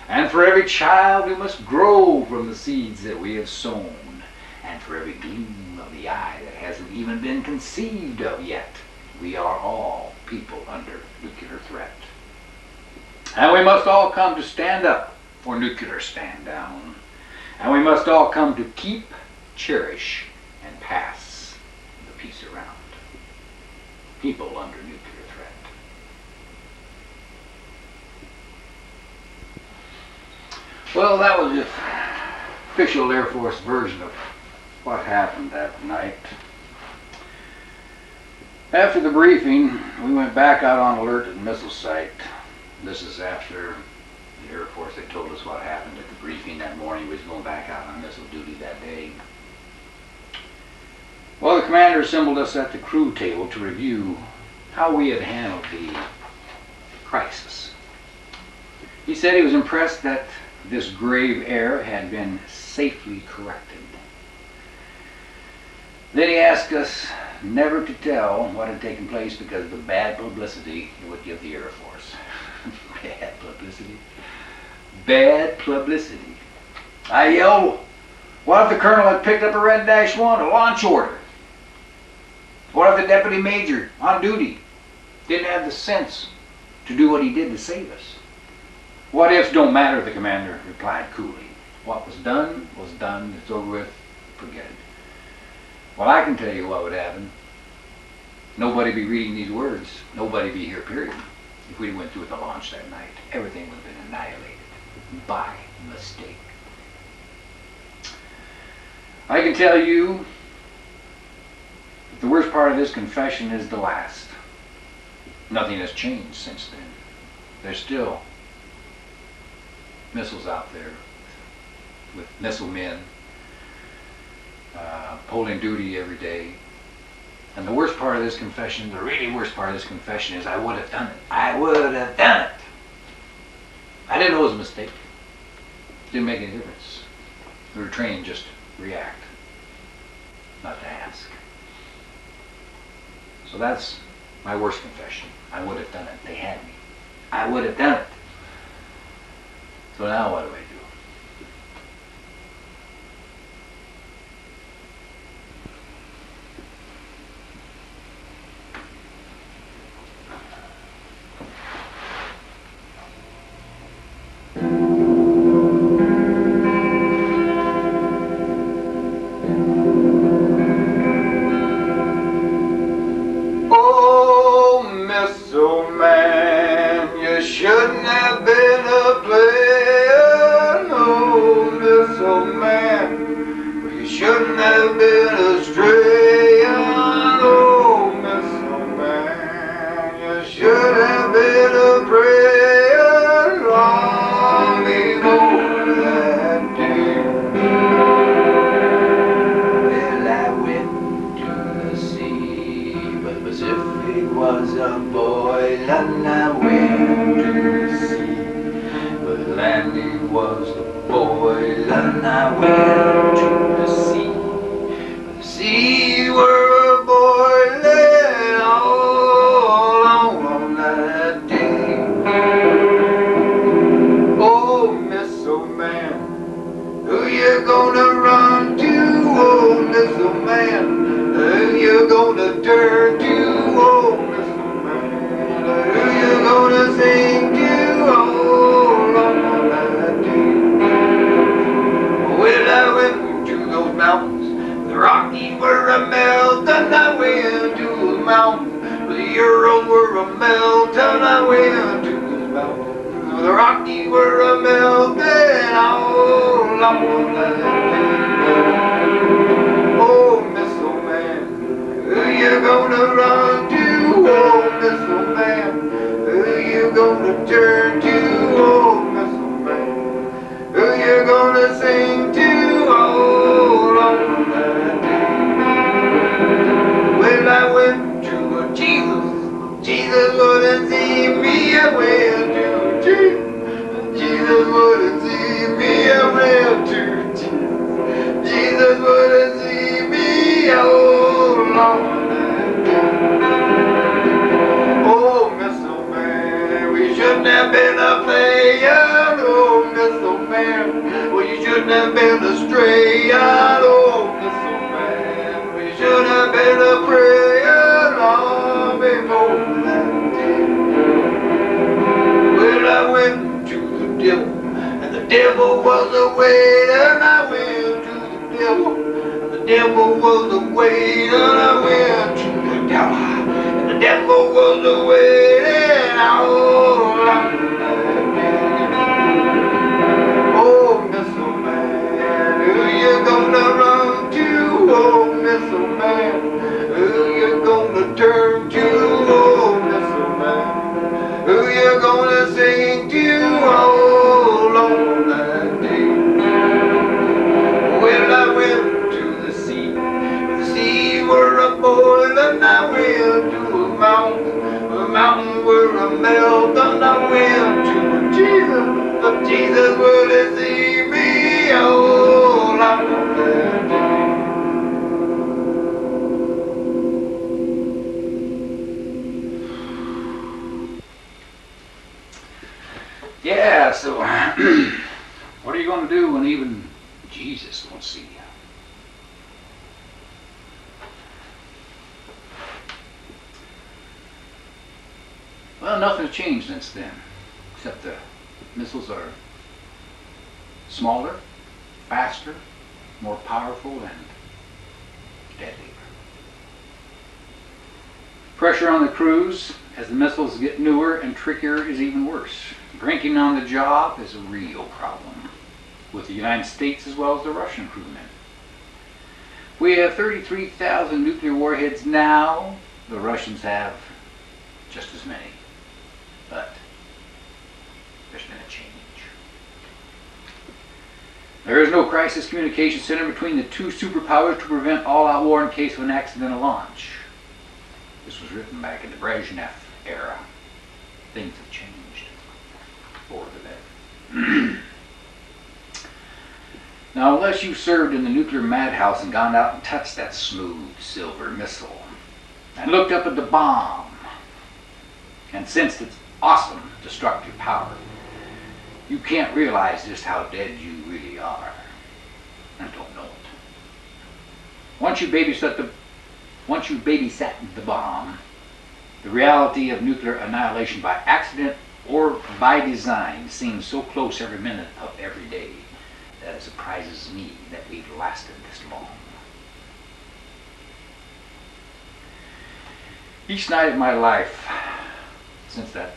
[SPEAKER 2] and for every child who must grow from the seeds that we have sown, and for every gleam of the eye that hasn't even been conceived of yet. We are all people under nuclear threat. And we must all come to stand up for nuclear stand down. And we must all come to keep, cherish, and pass the peace around. People under nuclear threat. Well, that was the official Air Force version of what happened that night. After the briefing, we went back out on alert at the missile site. This is after the Air Force had told us what happened at the briefing that morning. We was going back out on missile duty that day. Well, the commander assembled us at the crew table to review how we had handled the crisis. He said he was impressed that this grave error had been safely corrected. Then he asked us never to tell what had taken place because of the bad publicity it would give the Air Force. Bad publicity. Bad publicity. I yelled, what if the colonel had picked up a Red -1, a launch order? What if the deputy major on duty didn't have the sense to do what he did to save us? What ifs don't matter, the commander replied coolly. What was done, it's over with, forget it. Well, I can tell you what would happen. Nobody be reading these words. Nobody be here, period. If we went through with the launch that night, everything would have been annihilated by mistake. I can tell you that the worst part of this confession is the last. Nothing has changed since then. There's still missiles out there with missile men pulling duty every day. And the worst part of this confession, the really worst part of this confession is I would have done it. I would have done it. I didn't know it was a mistake. Didn't make any difference. We were trained just to react, not to ask. So that's my worst confession. I would have done it. They had me. I would have done it. So now what do I do?
[SPEAKER 3] Oh, missile man, you shouldn't have been a player. No, missile man, well, you shouldn't have been a stray. Oh, missile man, you should have been a prayer long before that day. Well, I went to the sea, but the Pacific was a boil, and I went to the sea, but landing was a boil, and I went to the sea, but the sea were a boiling all on that day. Oh, missile man, who you gonna run to? Oh, missile man, who you gonna turn to? Oh, missile man, who you gonna sing to? Oh, on that day. Well, I went to those mountains, the Rockies were a melt, and I went to those mountains, the Urals were a melt, and I went to those mountains, the Rockies were a melt, and all on that day. Oh, missile man, gonna turn to, oh missile man? Who you gonna sing to all on that day? Well, I went to Jesus. Jesus wouldn't see me, I went to Jesus. Jesus wouldn't see me, I went to Jesus. Jesus wouldn't see me, oh Lord. Oh, missile man, we shouldn't have been a playin'. Oh, missile man, well, you shouldn't have been a strayin'. Oh, missile man, we should have been a prayin' long before that day. Well, I went to the devil, and the devil was a waiter. I went to the devil, and the devil was a waiter. I went to the devil, and the devil was a waiting all on that day. Oh, missile man, who you gonna run to? Oh, missile man, who you gonna turn to? Oh, missile man, who you gonna sing to all on that day? Well, I went to the sea. The seas were a-boiling. I went to a mountain were a-melting. I went to Jesus, but Jesus wouldn't see me all on that day.
[SPEAKER 2] Yeah, so what are you going to do when even Jesus won't see you? Well, nothing's changed since then, except the missiles are smaller, faster, more powerful, and deadlier. Pressure on the crews as the missiles get newer and trickier is even worse. Drinking on the job is a real problem with the United States as well as the Russian crewmen. We have 33,000 nuclear warheads now. The Russians have just as many. But there's been a change. There is no crisis communication center between the two superpowers to prevent all-out war in case of an accidental launch. This was written back in the Brezhnev era. Things have changed for the better. Now, unless you served in the nuclear madhouse and gone out and touched that smooth silver missile and looked up at the bomb and sensed its awesome destructive power, you can't realize just how dead you really are and don't know it. Once you babysat the bomb, the reality of nuclear annihilation by accident or by design seems so close every minute of every day that it surprises me that we've lasted this long. Each night of my life, since that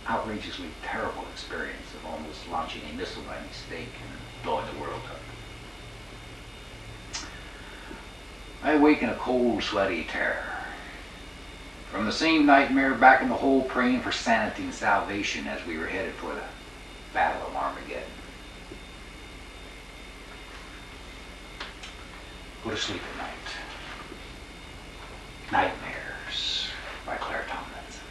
[SPEAKER 2] outrageously terrible experience of almost launching a missile by mistake and blowing the world up, I awake in a cold, sweaty terror. From the same nightmare back in the hole praying for sanity and salvation as we were headed for the Battle of Armageddon. Go to sleep at night. Nightmares by Clair Tomlinson.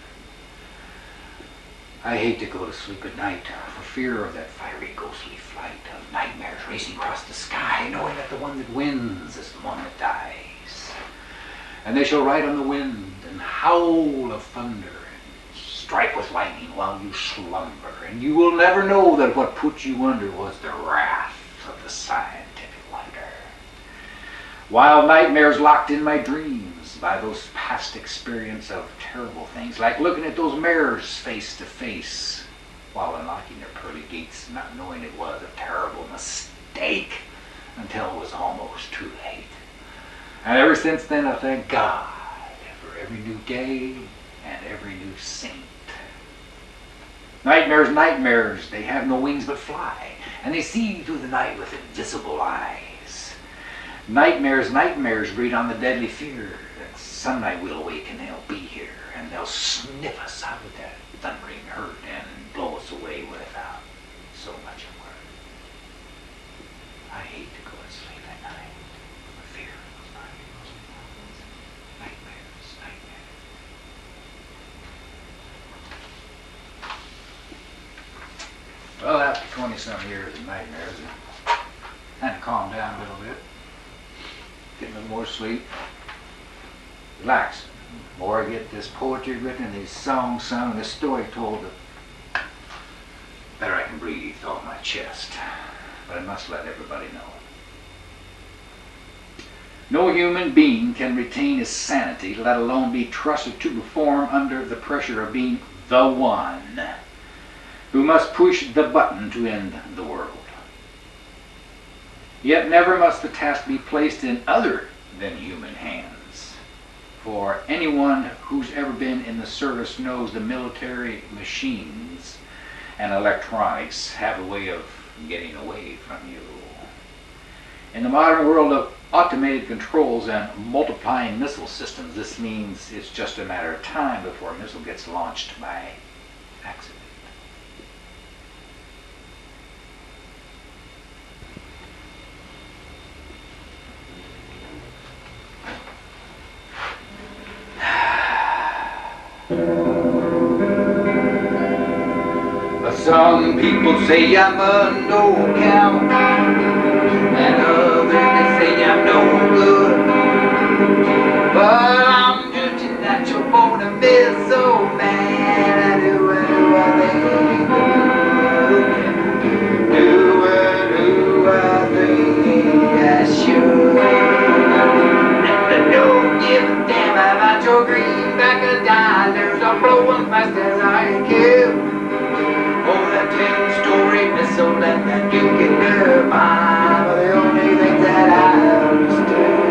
[SPEAKER 2] I hate to go to sleep at night for fear of that fiery ghostly flight of nightmares racing across the sky, knowing that the one that wins is the one that dies. And they shall ride on the wind and howl of thunder and strike with lightning while you slumber, and you will never know that what put you under was the wrath of the scientific wonder. Wild nightmares locked in my dreams by those past experience of terrible things, like looking at those mirrors face to face while unlocking their pearly gates, not knowing it was a terrible mistake until it was almost too late. And ever since then, I thank God for every new day and every new saint. Nightmares, nightmares, they have no wings but fly, and they see through the night with invisible eyes. Nightmares, nightmares breed on the deadly fear that some night we'll awake and they'll be here, and they'll sniff us out with that thundering hurt and blow us away with so much of work. I hate to go to sleep at night. Fear goes by. Nightmares, nightmares. Well, after 20-some years of nightmares, I kind of calmed down a little bit. Getting a little more sleep. Relaxing. The more I get this poetry written and these songs sung and this story told, the better I can breathe off my chest. But I must let everybody know. No human being can retain his sanity, let alone be trusted to perform under the pressure of being the one who must push the button to end the world. Yet never must the task be placed in other than human hands. For anyone who's ever been in the service knows the military machines and electronics have a way of getting away from you. In the modern world of automated controls and multiplying missile systems, this means it's just a matter of time before a missile gets launched by accident.
[SPEAKER 3] Some people say I'm a no count, and others they say I'm no good. But I'm just a natural born a missile man. I do it who I think do it who I think I should. And I don't give a damn about your greenback of dollars. I'm blowing fast as I can. Oh, that 10-story missile and that nuclear bomb are the only things that I understand.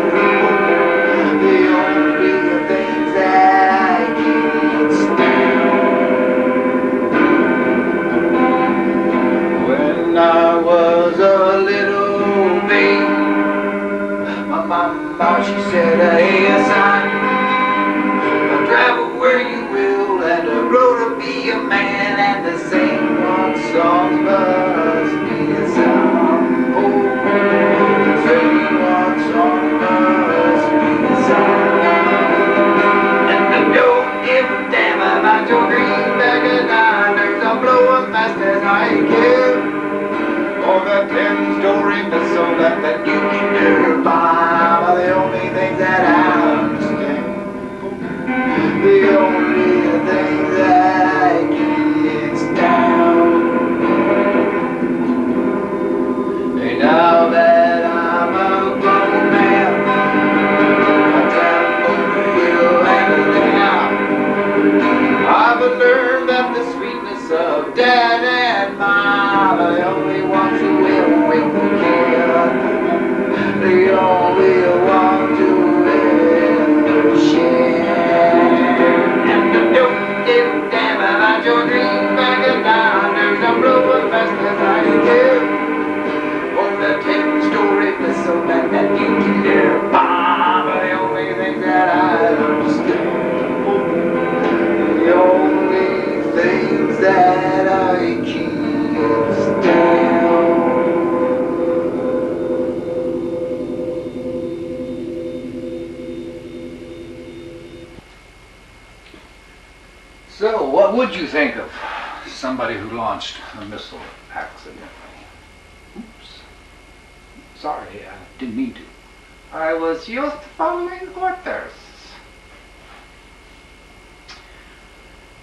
[SPEAKER 3] The only things that I can't stand. When I was a little baby, my mama, she said, hey, son, travel where you will and grow to be a man and to sing one song must be a song. Oh, sing one song must be a song. And I don't give a damn about your greenback of dollars. I'm blowing fast as I can. Or that 10-story missile and that nuclear bomb are the only things that I understand. The only thing that I can't stand. And now that I'm a grown man, I travel over hill and down. I've learned that the sweetness of dad and mom are the only ones who will care. The only ones who will share. Give a damn about your greenback of dollars. I'm blowing fast as I can. Oh, that 10-story missile and that nuclear bomb are the only things that I understand. The only things that I can't stand.
[SPEAKER 2] So, what would you think of somebody who launched a missile accidentally? Oops. Sorry, I didn't mean to. I was just following orders.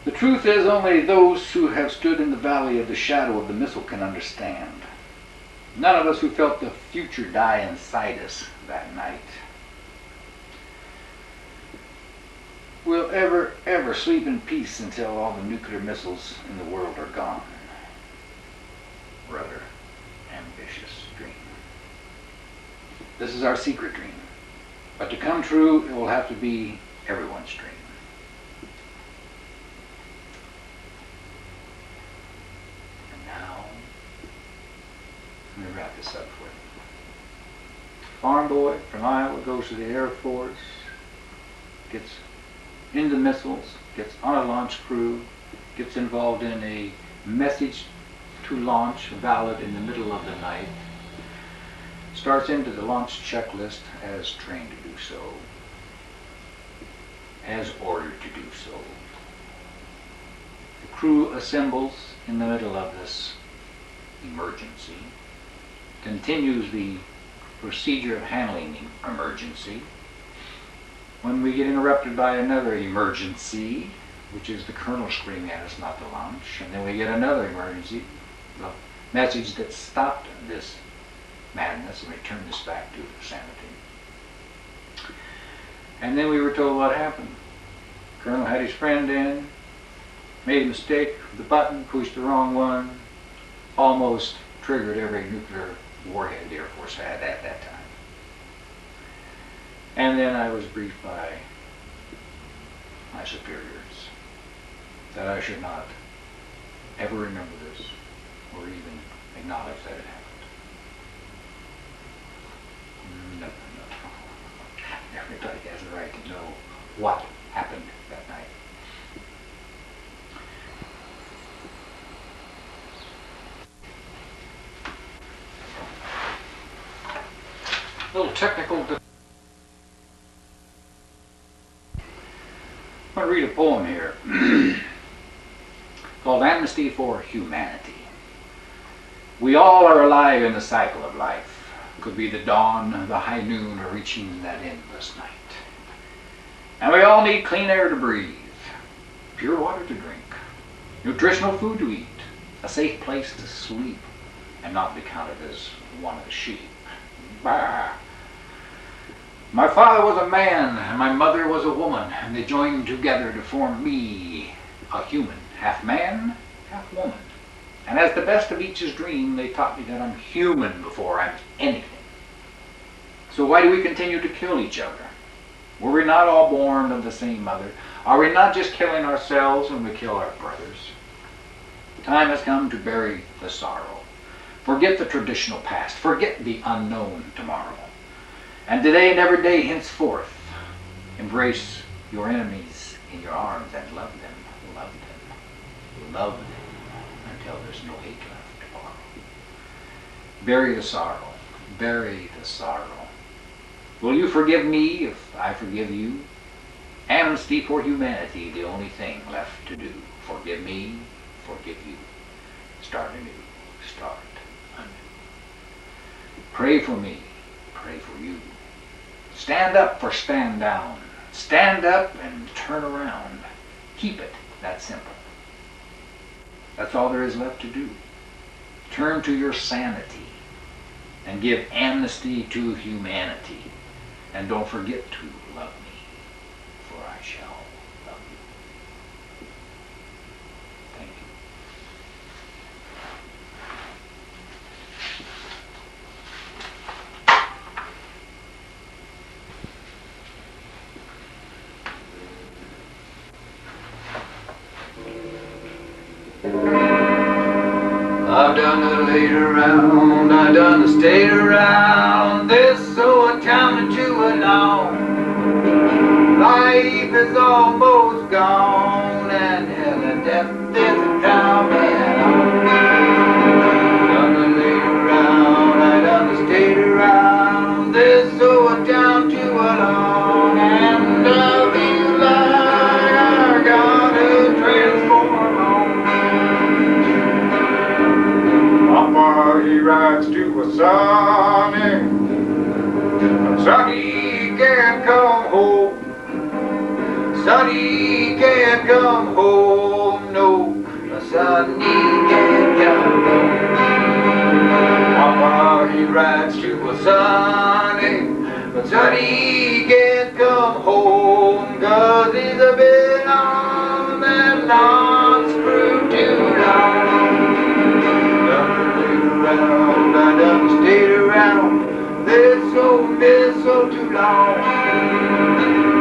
[SPEAKER 2] The truth is, only those who have stood in the valley of the shadow of the missile can understand. None of us who felt the future die inside us that night will ever sleep in peace until all the nuclear missiles in the world are gone. Rather ambitious dream. This is our secret dream. But to come true, it will have to be everyone's dream. And now, let me wrap this up for you. Farm boy from Iowa goes to the Air Force, gets into missiles, gets on a launch crew, gets involved in a message to launch valid in the middle of the night, starts into the launch checklist as trained to do so, as ordered to do so. The crew assembles in the middle of this emergency, continues the procedure of handling the emergency. When we get interrupted by another emergency, which is the colonel screaming at us not to launch, and then we get another emergency, the message that stopped this madness and returned us back to sanity. And then we were told what happened. Colonel had his friend in, made a mistake with the button, pushed the wrong one, almost triggered every nuclear warhead the Air Force had at that time. And then I was briefed by my superiors that I should not ever remember this or even acknowledge that it happened. No. Everybody has a right to know what happened that night. A little technical. I'm going to read a poem here called Amnesty for Humanity. We all are alive in the cycle of life. Could be the dawn, the high noon, or reaching that endless night. And we all need clean air to breathe, pure water to drink, nutritional food to eat, a safe place to sleep, and not be counted as one of the sheep. Bah. My father was a man, and my mother was a woman, and they joined together to form me, a human, half man, half woman. And as the best of each's dream, they taught me that I'm human before I'm anything. So why do we continue to kill each other? Were we not all born of the same mother? Are we not just killing ourselves when we kill our brothers? Time has come to bury the sorrow. Forget the traditional past. Forget the unknown tomorrow. And today and every day henceforth, embrace your enemies in your arms and love them, love them, love them until there's no hate left tomorrow. Bury the sorrow, bury the sorrow. Will you forgive me if I forgive you? Amnesty for humanity, the only thing left to do. Forgive me, forgive you. Start anew, start anew. Pray for me, pray for you. Stand up for stand down. Stand up and turn around. Keep it that simple. That's all there is left to do. Turn to your sanity and give amnesty to humanity. And don't forget to love me, for I shall love you. Thank you.
[SPEAKER 3] I've done the laid around, I've done the stayed around, this so accounted to alone. Life is almost gone, and hell and death is coming on. Done the laid around, I done the stayed around, this so down to alone, and I feel like I gotta transform on.
[SPEAKER 4] Papa, he rides to a sunny, Sonny can't come home. Sonny can't come home, no.
[SPEAKER 3] Sonny can't come home.
[SPEAKER 4] Papa, he rides to a sunny,
[SPEAKER 3] But Sonny can't come home, 'cause he's been on that launch crew too long. Done stayed around, I done stayed around, this so too long.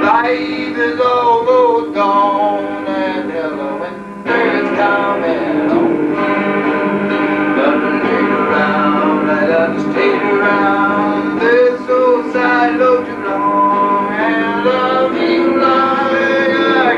[SPEAKER 3] Life is almost gone, and hell of winter is coming on. Done stayed around, I done stayed around, this so side low too long, and I feel like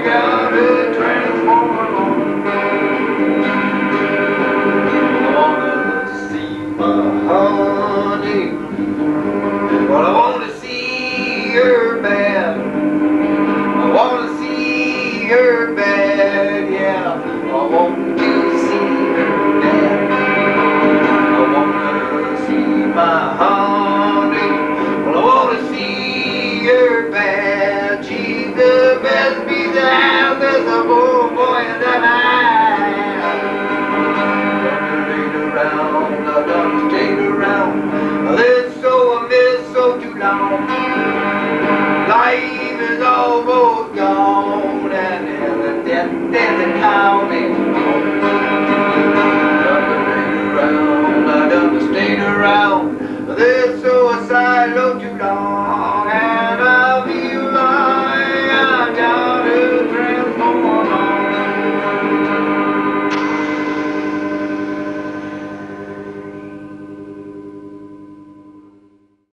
[SPEAKER 3] all both gone, and there's a death in the town.